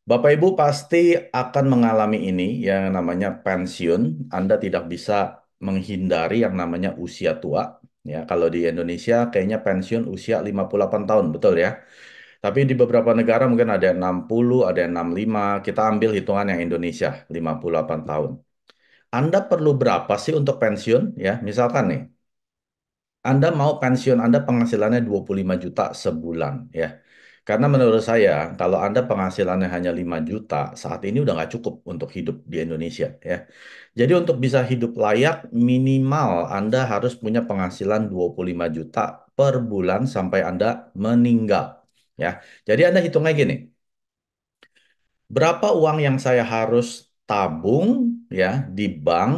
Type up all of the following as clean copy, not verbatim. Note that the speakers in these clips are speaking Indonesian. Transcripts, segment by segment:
Bapak Ibu pasti akan mengalami ini yang namanya pensiun. Anda tidak bisa menghindari yang namanya usia tua. Ya, kalau di Indonesia kayaknya pensiun usia 58 tahun, betul ya. Tapi di beberapa negara mungkin ada yang 60, ada yang 65. Kita ambil hitungan yang Indonesia, 58 tahun. Anda perlu berapa sih untuk pensiun? Ya, misalkan nih, Anda mau pensiun Anda penghasilannya 25 juta sebulan ya. Karena menurut saya kalau Anda penghasilannya hanya 5 juta saat ini udah nggak cukup untuk hidup di Indonesia ya. Jadi untuk bisa hidup layak minimal Anda harus punya penghasilan 25 juta per bulan sampai Anda meninggal ya. Jadi Anda hitungnya gini, berapa uang yang saya harus tabung ya di bank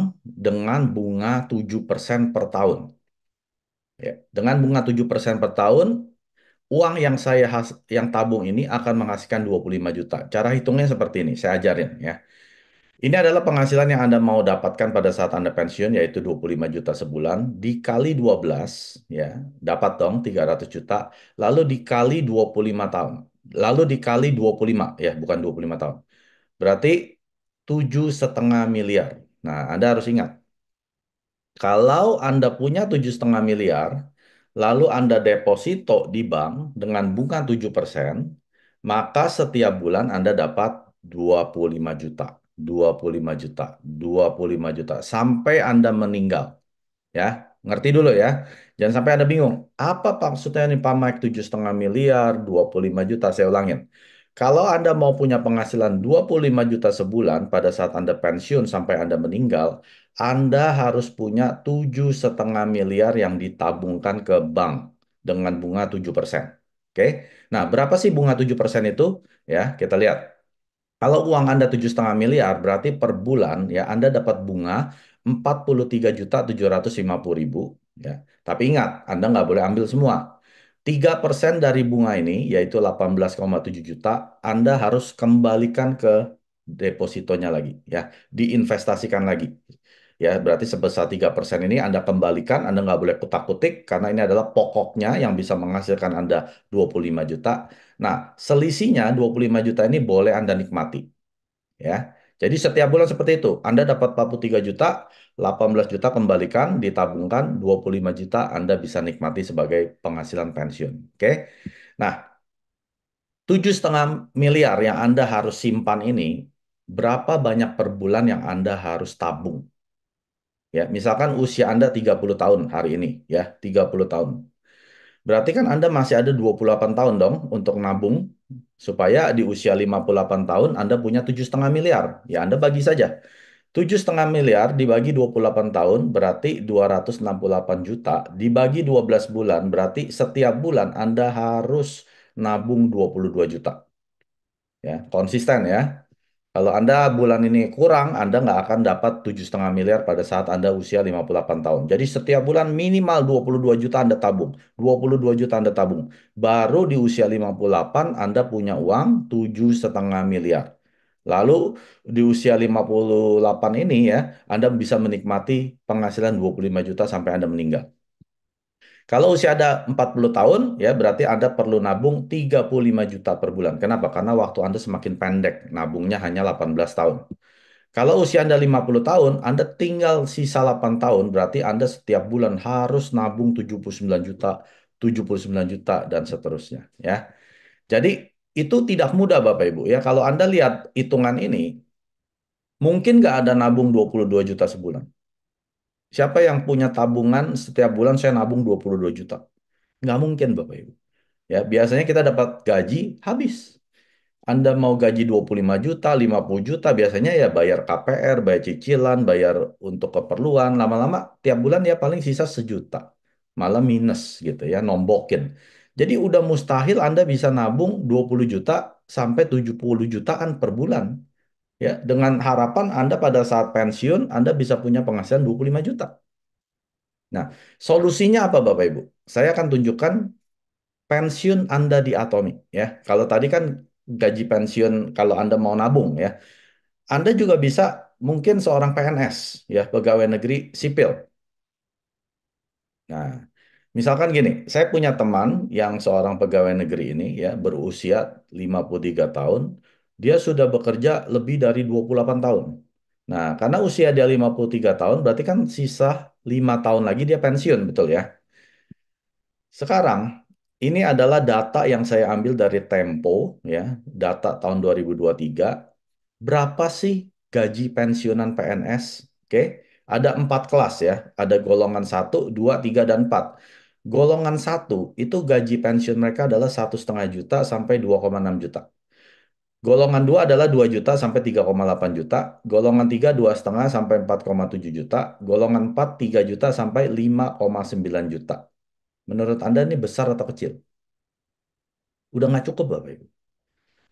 dengan bunga 7% per tahun. Ya, dengan bunga 7% per tahun, uang yang yang tabung ini akan menghasilkan 25 juta. Cara hitungnya seperti ini, saya ajarin ya. Ini adalah penghasilan yang Anda mau dapatkan pada saat Anda pensiun, yaitu 25 juta sebulan, dikali 12, ya, dapat dong 300 juta, lalu dikali 25 tahun. Lalu dikali 25, ya, bukan 25 tahun. Berarti 7,5 miliar. Nah, Anda harus ingat, kalau Anda punya 7,5 miliar, lalu Anda deposito di bank dengan bunga 7%, maka setiap bulan Anda dapat 25 juta, 25 juta, 25 juta, sampai Anda meninggal. Ya, ngerti dulu ya. Jangan sampai Anda bingung. Apa maksudnya nih Pak Mike 7,5 miliar, 25 juta? Saya ulangin. Kalau Anda mau punya penghasilan 25 juta sebulan pada saat Anda pensiun sampai Anda meninggal, Anda harus punya 7,5 miliar yang ditabungkan ke bank dengan bunga 7%. Oke. Nah, berapa sih bunga 7% itu? Ya, kita lihat. Kalau uang Anda 7,5 miliar, berarti per bulan ya Anda dapat bunga 43.750.000 ya. Tapi ingat, Anda nggak boleh ambil semua. 3% dari bunga ini, yaitu 18,7 juta, Anda harus kembalikan ke depositonya lagi ya, diinvestasikan lagi. Ya, berarti sebesar 3% ini Anda kembalikan, Anda nggak boleh kutak-kutik karena ini adalah pokoknya yang bisa menghasilkan Anda 25 juta. Nah, selisihnya 25 juta ini boleh Anda nikmati ya. Jadi setiap bulan seperti itu. Anda dapat 43 juta, 18 juta kembalikan, ditabungkan, 25 juta Anda bisa nikmati sebagai penghasilan pensiun. Oke. Nah, 7,5 miliar yang Anda harus simpan ini, berapa banyak per bulan yang Anda harus tabung? Ya, misalkan usia Anda 30 tahun hari ini, ya, 30 tahun. Berarti kan Anda masih ada 28 tahun dong untuk nabung supaya di usia 58 tahun Anda punya 7,5 miliar. Ya, Anda bagi saja. 7,5 miliar dibagi 28 tahun berarti 268 juta. Dibagi 12 bulan berarti setiap bulan Anda harus nabung 22 juta. Ya, konsisten ya. Kalau Anda bulan ini kurang, Anda nggak akan dapat 7,5 miliar pada saat Anda usia 58 tahun. Jadi setiap bulan minimal 22 juta Anda tabung. 22 juta Anda tabung. Baru di usia 58 Anda punya uang 7,5 miliar. Lalu di usia 58 ini ya, Anda bisa menikmati penghasilan 25 juta sampai Anda meninggal. Kalau usia ada 40 tahun, ya berarti Anda perlu nabung 35 juta per bulan. Kenapa? Karena waktu Anda semakin pendek, nabungnya hanya 18 tahun. Kalau usia Anda 50 tahun, Anda tinggal sisa 8 tahun, berarti Anda setiap bulan harus nabung 79 juta, 79 juta, dan seterusnya. Ya. Jadi itu tidak mudah Bapak Ibu. Ya, kalau Anda lihat hitungan ini, mungkin nggak ada nabung 22 juta sebulan. Siapa yang punya tabungan setiap bulan saya nabung 22 juta? Nggak mungkin Bapak Ibu. Ya, biasanya kita dapat gaji habis. Anda mau gaji 25 juta, 50 juta, biasanya ya bayar KPR, bayar cicilan, bayar untuk keperluan. Lama-lama tiap bulan ya paling sisa 1 juta. Malah minus gitu ya, nombokin. Jadi udah mustahil Anda bisa nabung 20 juta sampai 70 jutaan per bulan. Ya, dengan harapan Anda pada saat pensiun Anda bisa punya penghasilan 25 juta. Nah, solusinya apa Bapak Ibu? Saya akan tunjukkan pensiun Anda di Atomi ya. Kalau tadi kan gaji pensiun kalau Anda mau nabung ya. Anda juga bisa mungkin seorang PNS ya, pegawai negeri sipil. Nah, misalkan gini, saya punya teman yang seorang pegawai negeri ini ya berusia 53 tahun, dia sudah bekerja lebih dari 28 tahun. Nah, karena usia dia 53 tahun, berarti kan sisa 5 tahun lagi dia pensiun, betul ya? Sekarang, ini adalah data yang saya ambil dari Tempo, ya, data tahun 2023. Berapa sih gaji pensiunan PNS? Oke, ada 4 kelas ya. Ada golongan 1, 2, 3, dan 4. Golongan 1 itu gaji pensiun mereka adalah 1,5 juta sampai 2,6 juta. Golongan 2 adalah 2 juta sampai 3,8 juta. Golongan 3 2,5 sampai 4,7 juta. Golongan 4 3 juta sampai 5,9 juta. Menurut Anda ini besar atau kecil? Udah nggak cukup Bapak Ibu.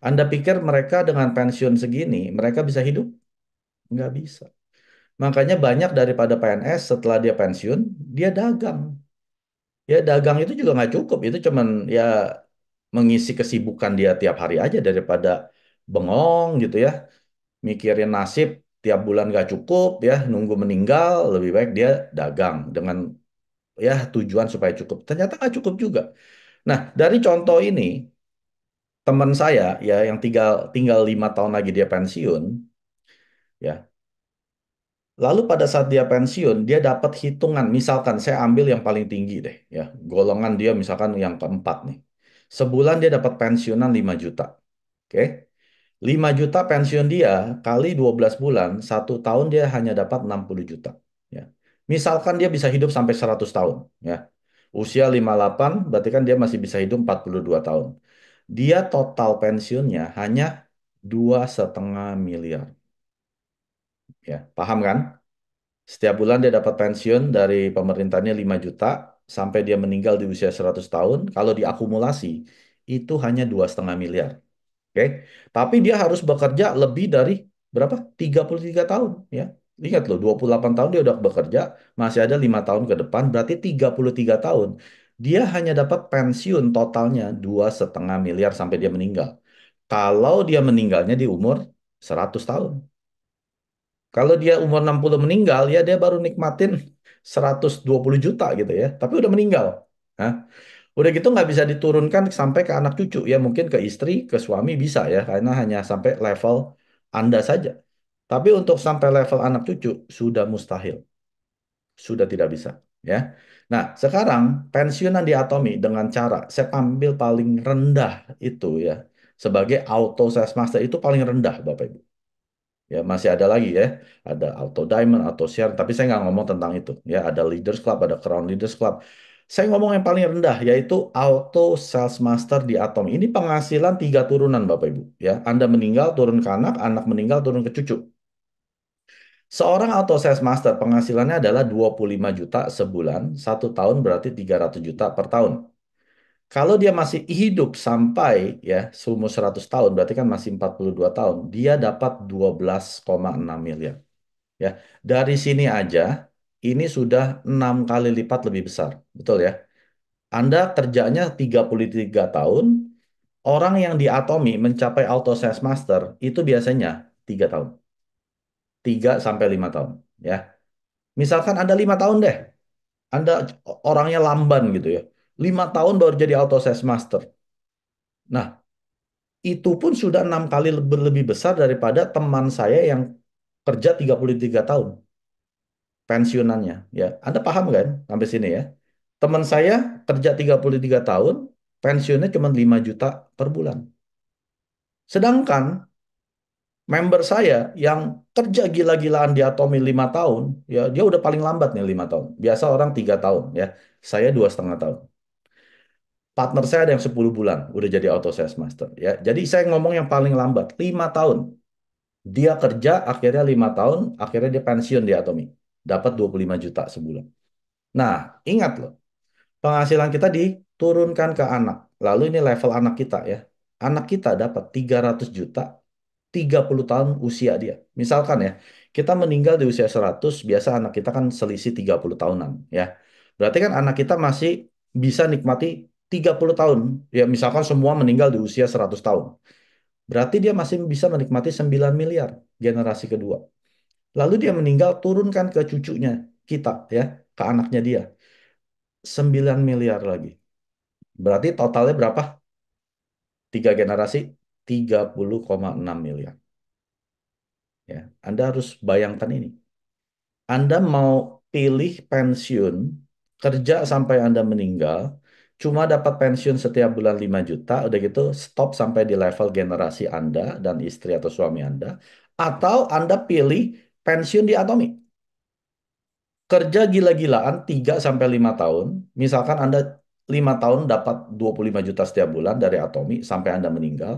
Anda pikir mereka dengan pensiun segini, mereka bisa hidup? Nggak bisa. Makanya banyak daripada PNS setelah dia pensiun, dia dagang. Ya dagang itu juga nggak cukup. Itu cuman ya mengisi kesibukan dia tiap hari aja daripada bengong gitu ya. Mikirin nasib tiap bulan nggak cukup ya, nunggu meninggal, lebih baik dia dagang dengan ya tujuan supaya cukup. Ternyata nggak cukup juga. Nah, dari contoh ini, teman saya ya yang tinggal tinggal 5 tahun lagi dia pensiun, ya. Lalu pada saat dia pensiun, dia dapat hitungan. Misalkan saya ambil yang paling tinggi deh, ya. Golongan dia misalkan yang keempat nih. Sebulan dia dapat pensiunan 5 juta. Oke. 5 juta pensiun dia kali 12 bulan, 1 tahun dia hanya dapat 60 juta. Ya. Misalkan dia bisa hidup sampai 100 tahun. Ya. Usia 58, berarti kan dia masih bisa hidup 42 tahun. Dia total pensiunnya hanya 2,5 miliar. Ya, paham kan? Setiap bulan dia dapat pensiun dari pemerintahnya 5 juta sampai dia meninggal di usia 100 tahun. Kalau diakumulasi, itu hanya 2,5 miliar. Oke, tapi dia harus bekerja lebih dari berapa? 33 tahun ya. Ingat loh, 28 tahun dia udah bekerja, masih ada 5 tahun ke depan, berarti 33 tahun. Dia hanya dapat pensiun totalnya 2,5 miliar sampai dia meninggal. Kalau dia meninggalnya di umur 100 tahun. Kalau dia umur 60 meninggal, ya dia baru nikmatin 120 juta gitu ya. Tapi udah meninggal. Hah? Udah gitu nggak bisa diturunkan sampai ke anak cucu. Ya mungkin ke istri, ke suami bisa ya. Karena hanya sampai level Anda saja. Tapi untuk sampai level anak cucu, sudah mustahil. Sudah tidak bisa. Ya. Nah, sekarang pensiunan di Atomi dengan cara saya ambil paling rendah itu ya. Sebagai auto sales master itu paling rendah Bapak Ibu. Ya, masih ada lagi ya. Ada Auto Diamond, Auto Share, tapi saya nggak ngomong tentang itu. Ya, ada Leaders Club, ada Crown Leaders Club. Saya ngomong yang paling rendah, yaitu Auto Sales Master di Atom. Ini penghasilan 3 turunan, Bapak Ibu. Ya, Anda meninggal, turun ke anak meninggal, turun ke cucu. Seorang Auto Sales Master penghasilannya adalah 25 juta sebulan, 1 tahun berarti 300 juta per tahun. Kalau dia masih hidup sampai ya seumur 100 tahun, berarti kan masih 42 tahun, dia dapat 12,6 miliar. Ya, dari sini aja ini sudah 6 kali lipat lebih besar, betul ya? Anda kerjanya 33 tahun, orang yang diatomi mencapai auto sales master itu biasanya 3 tahun, 3 sampai 5 tahun, ya. Misalkan Anda 5 tahun deh, Anda orangnya lamban gitu ya, 5 tahun baru jadi auto sales master. Nah, itu pun sudah 6 kali lebih besar daripada teman saya yang kerja 33 tahun. Pensiunannya ya. Anda paham kan sampai sini ya? Teman saya kerja 33 tahun, pensiunnya cuma 5 juta per bulan. Sedangkan member saya yang kerja gila-gilaan di Atomi 5 tahun, ya dia udah paling lambat nih 5 tahun. Biasa orang 3 tahun ya. Saya 2,5 tahun. Partner saya ada yang 10 bulan udah jadi auto sales master ya. Jadi saya ngomong yang paling lambat 5 tahun. Dia kerja akhirnya 5 tahun, akhirnya dia pensiun di Atomi. Dapat 25 juta sebulan. Nah, ingat loh, penghasilan kita diturunkan ke anak. Lalu ini level anak kita ya. Anak kita dapat 300 juta 30 tahun usia dia. Misalkan ya, kita meninggal di usia 100, biasa anak kita kan selisih 30 tahunan ya. Berarti kan anak kita masih bisa nikmati 30 tahun. Ya misalkan semua meninggal di usia 100 tahun. Berarti dia masih bisa menikmati 9 miliar generasi kedua. Lalu dia meninggal turunkan ke cucunya kita ya, ke anaknya dia. 9 miliar lagi. Berarti totalnya berapa? 3 generasi? 30,6 miliar. Ya, Anda harus bayangkan ini. Anda mau pilih pensiun, kerja sampai Anda meninggal, cuma dapat pensiun setiap bulan 5 juta, udah gitu stop sampai di level generasi Anda dan istri atau suami Anda, atau Anda pilih pensiun di Atomi. Kerja gila-gilaan 3 sampai 5 tahun, misalkan Anda 5 tahun dapat 25 juta setiap bulan dari Atomi sampai Anda meninggal,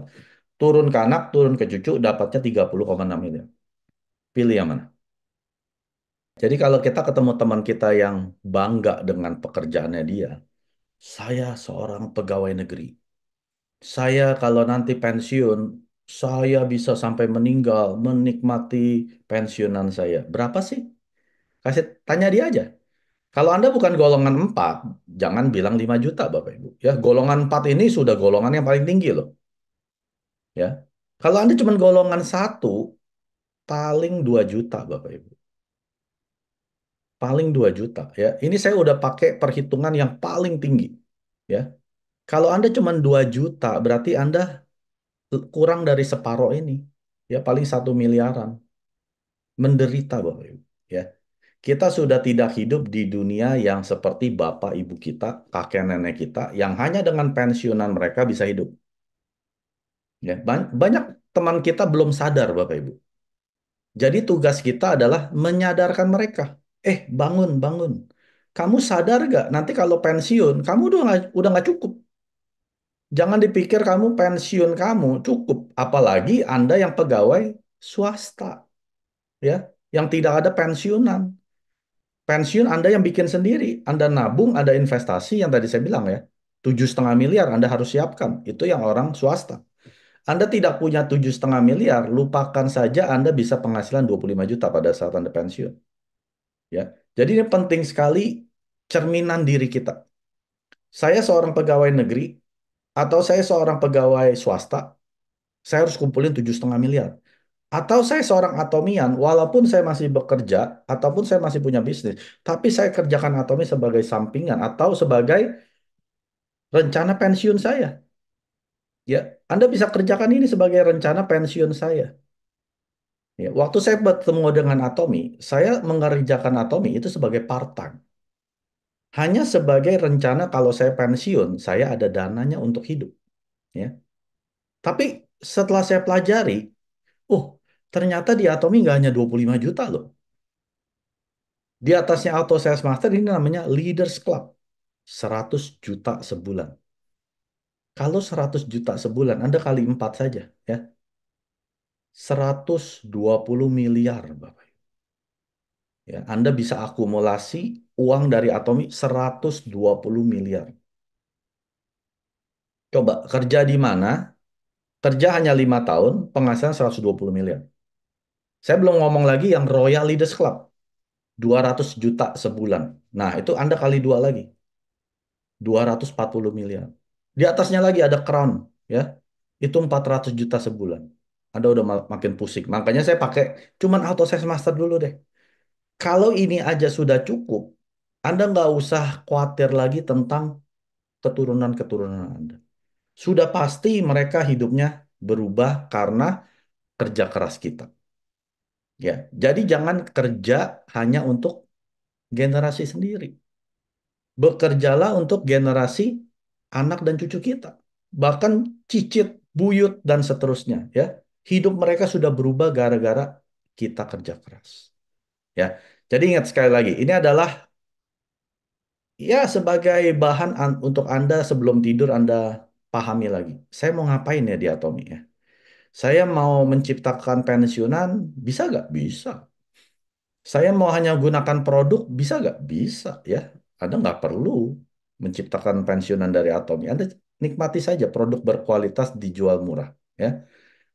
turun ke anak, turun ke cucu, dapatnya 30,6 miliar. Pilih yang mana? Jadi kalau kita ketemu teman kita yang bangga dengan pekerjaannya dia, saya seorang pegawai negeri. Saya kalau nanti pensiun, saya bisa sampai meninggal menikmati pensiunan saya. Berapa sih? Kasih tanya dia aja. Kalau Anda bukan golongan 4, jangan bilang 5 juta Bapak Ibu. Ya, golongan 4 ini sudah golongan yang paling tinggi loh, ya. Kalau Anda cuma golongan 1, paling 2 juta Bapak Ibu. Paling 2 juta ya. Ini saya udah pakai perhitungan yang paling tinggi, ya. Kalau Anda cuma 2 juta, berarti Anda kurang dari separuh ini. Ya, paling 1 miliaran. Menderita, Bapak Ibu. Ya. Kita sudah tidak hidup di dunia yang seperti bapak ibu kita, kakek nenek kita, yang hanya dengan pensiunan mereka bisa hidup. Ya, banyak teman kita belum sadar, Bapak Ibu. Jadi tugas kita adalah menyadarkan mereka. Bangun, bangun. Kamu sadar gak? Nanti kalau pensiun, kamu udah nggak cukup. Jangan dipikir kamu pensiun kamu cukup, apalagi Anda yang pegawai swasta, ya, yang tidak ada pensiunan. Pensiun Anda yang bikin sendiri, Anda nabung, ada investasi yang tadi saya bilang ya, 7,5 miliar Anda harus siapkan. Itu yang orang swasta. Anda tidak punya 7,5 miliar, lupakan saja Anda bisa penghasilan 25 juta pada saat Anda pensiun. Ya, jadi ini penting sekali cerminan diri kita. Saya seorang pegawai negeri atau saya seorang pegawai swasta, saya harus kumpulin 7,5 miliar. Atau saya seorang atomian, walaupun saya masih bekerja, ataupun saya masih punya bisnis, tapi saya kerjakan atomi sebagai sampingan atau sebagai rencana pensiun saya. Ya, Anda bisa kerjakan ini sebagai rencana pensiun saya. Ya, waktu saya bertemu dengan atomi, saya mengerjakan atomi itu sebagai part-time. Hanya sebagai rencana kalau saya pensiun, saya ada dananya untuk hidup. Ya. Tapi setelah saya pelajari, oh, ternyata di Atomi nggak hanya 25 juta loh. Di atasnya Auto Sales Master ini namanya Leaders Club. 100 juta sebulan. Kalau 100 juta sebulan, Anda kali 4 saja, ya. 120 miliar, Bapak. Ya, Anda bisa akumulasi uang dari Atomi 120 miliar. Coba kerja di mana? Kerja hanya 5 tahun, penghasilan 120 miliar. Saya belum ngomong lagi yang Royal Leaders Club. 200 juta sebulan. Nah, itu Anda kali dua lagi. 240 miliar. Di atasnya lagi ada Crown, ya. Itu 400 juta sebulan. Anda udah makin pusing. Makanya saya pakai cuman Auto Sales Master dulu deh. Kalau ini aja sudah cukup, Anda nggak usah khawatir lagi tentang keturunan-keturunan Anda. Sudah pasti mereka hidupnya berubah karena kerja keras kita. Ya, jadi jangan kerja hanya untuk generasi sendiri. Bekerjalah untuk generasi anak dan cucu kita. Bahkan cicit, buyut, dan seterusnya. Ya, hidup mereka sudah berubah gara-gara kita kerja keras. Ya, jadi ingat sekali lagi, ini adalah ya sebagai bahan untuk Anda sebelum tidur Anda pahami lagi. Saya mau ngapain ya di Atomi ya? Saya mau menciptakan pensiunan, bisa nggak? Bisa. Saya mau hanya gunakan produk, bisa nggak? Bisa ya. Anda nggak perlu menciptakan pensiunan dari Atomi. Anda nikmati saja produk berkualitas dijual murah. Ya.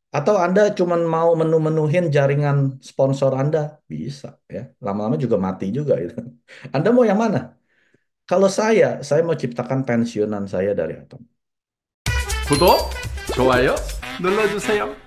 Atau Anda cuma mau menu-menuhin jaringan sponsor Anda, bisa ya. Lama-lama juga mati juga itu. Anda mau yang mana? Kalau saya mau ciptakan pensiunan saya dari Atom. 구독, 좋아요 눌러주세요.